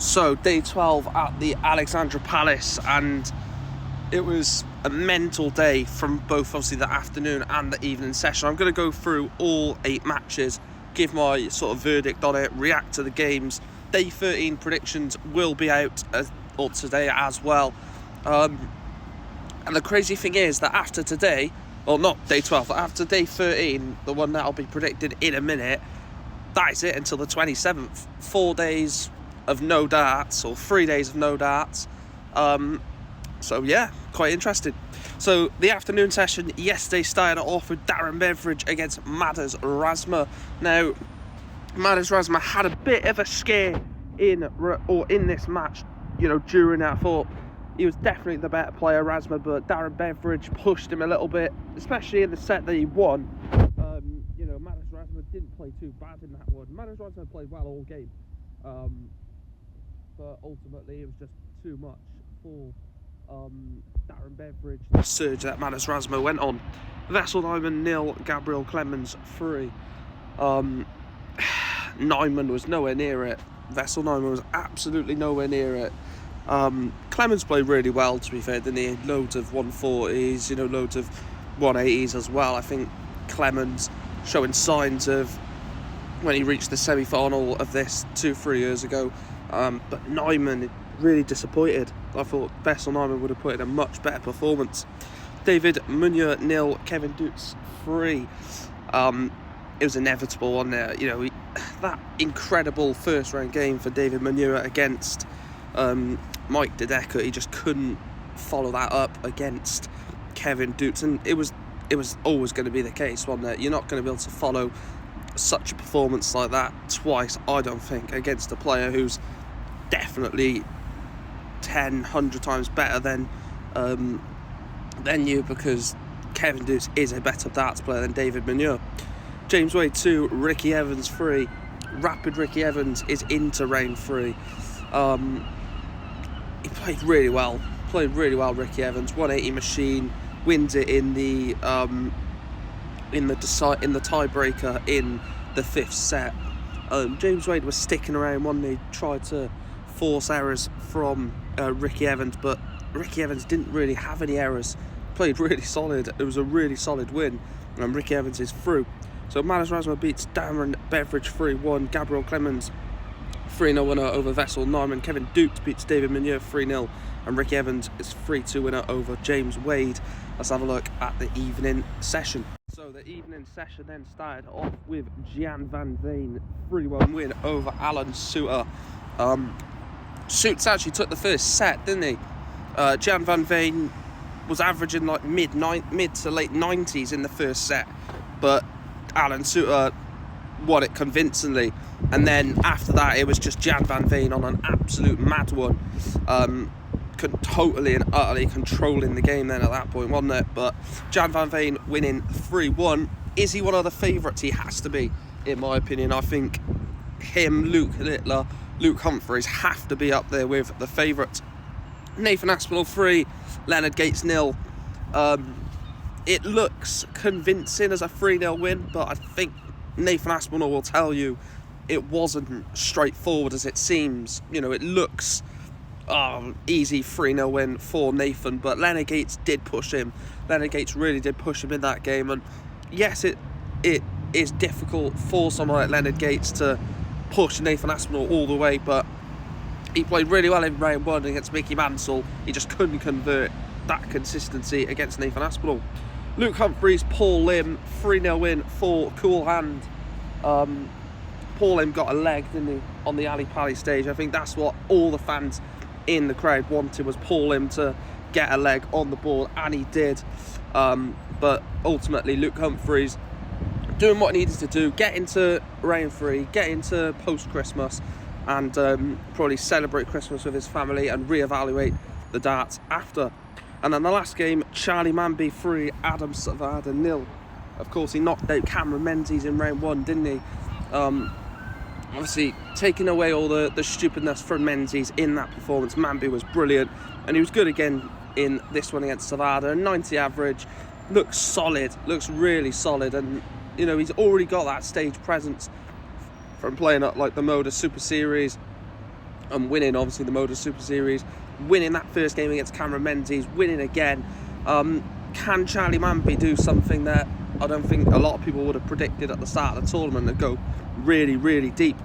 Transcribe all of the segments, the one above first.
So day 12 at the Alexandra Palace, and it was a mental day from both obviously the afternoon and the evening session. I'm going to go through all 8 matches, give my sort of verdict on it, react to the games. Day 13 predictions will be out today as well. And the crazy thing is that after today, well, not day 12, but after day 13, the one that I'll be predicting in a minute, that is it until the 27th. 4 days of no darts, or 3 days of no darts. So yeah, quite interesting. So the afternoon session yesterday started off with Darren Beveridge against Matters Razma. Now, Matters Razma had a bit of a scare in this match. During that, I thought he was definitely the better player, Razma, but Darren Beveridge pushed him a little bit, especially in the set that he won. Matters Razma didn't play too bad in that one. Matters Razma played well all game. But ultimately it was just too much for Darren Beveridge. The surge that Matters Razma went on. Vessel Nyman 0, Gabriel Clemens 3. Nyman was nowhere near it. Vessel Nyman was absolutely nowhere near it. Clemens played really well, to be fair, didn't he? Loads of 140s, loads of 180s as well. I think Clemens showing signs of when he reached the semi-final of this 2-3 years ago. But Nyman really disappointed. I thought Vessel Nyman would have put in a much better performance. David Munoz 0, Kevin Dutz 3. It was inevitable on there. That incredible first round game for David Munoz against Mike Dedeker. He just couldn't follow that up against Kevin Dutz, and it was always going to be the case, wasn't it? You're not going to be able to follow such a performance like that twice, I don't think, against a player who's definitely 100 times better than you, because Kevin Dutz is a better darts player than David Munoz. James Wade 2, Ricky Evans 3. Rapid Ricky Evans is into round 3. He played really well, Ricky Evans. 180 machine, wins it in the tiebreaker in the 5th set. James Wade was sticking around when they tried to force errors from Ricky Evans, but Ricky Evans didn't really have any errors. Played really solid. It was a really solid win, and Ricky Evans is through. So Matters Razma beats Darren Beveridge 3-1. Gabriel Clemens 3-0 winner over Vessel Nyman. Kevin Dutz beats David Munoz 3-0, and Ricky Evans is 3-2 winner over James Wade. Let's have a look at the evening session. So the evening session then started off with Jan van Veen 3-1 win over Alan Suter. Suits actually took the first set, didn't he? Jan van Veen was averaging like mid to late 90s in the first set, but Alan Suter won it convincingly, and then after that it was just Jan van Veen on an absolute mad one, totally and utterly controlling the game then at that point, wasn't it? But Jan van Veen winning 3-1. Is he one of the favourites? He has to be, in my opinion. I think him, Luke Littler, Luke Humphries have to be up there with the favourites. Nathan Aspinall 3, Leonard Gates 0. It looks convincing as a 3-0 win, but I think Nathan Aspinall will tell you it wasn't straightforward as it seems. It looks easy 3-0 win for Nathan, but Leonard Gates did push him. Leonard Gates really did push him in that game, and yes, it is difficult for someone like Leonard Gates to push Nathan Aspinall all the way, but he played really well in round 1 against Mickey Mansell. He just couldn't convert that consistency against Nathan Aspinall. Luke Humphries, Paul Lim, 3-0 win for Cool Hand. Paul Lim got a leg, didn't he, on the Ali Pali stage. I think that's what all the fans in the crowd wanted, was Paul Lim to get a leg on the board, and he did. But ultimately Luke Humphries doing what he needed to do, get into round 3, get into post-Christmas, and probably celebrate Christmas with his family and reevaluate the darts after. And then the last game, Charlie Manby 3, Adam Savada 0. Of course, he knocked out Cameron Menzies in round 1, didn't he? Obviously, taking away all the stupidness from Menzies in that performance, Manby was brilliant, and he was good again in this one against Savada. 90 average, looks solid, looks really solid, and he's already got that stage presence from playing at like the Moda Super Series, and winning obviously the Motor Super Series, winning that first game against Cameron Menzies, winning again. Can Charlie Manby do something that I don't think a lot of people would have predicted at the start of the tournament, and go really, really deep?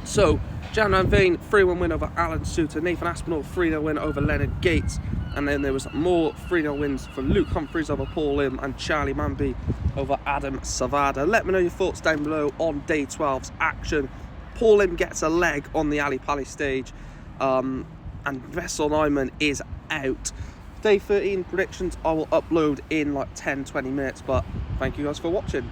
So, Jan Van Veen, 3-1 win over Alan Suter. Nathan Aspinall, 3-0 win over Leonard Gates. And then there was more 3-0 wins for Luke Humphries over Paul Lim and Charlie Manby over Adam Savada. Let me know your thoughts down below on day 12's action. Paul Lim gets a leg on the Ali Pali stage, and Vessel Nyman is out. Day 13 predictions I will upload in like 10-20 minutes, but thank you guys for watching.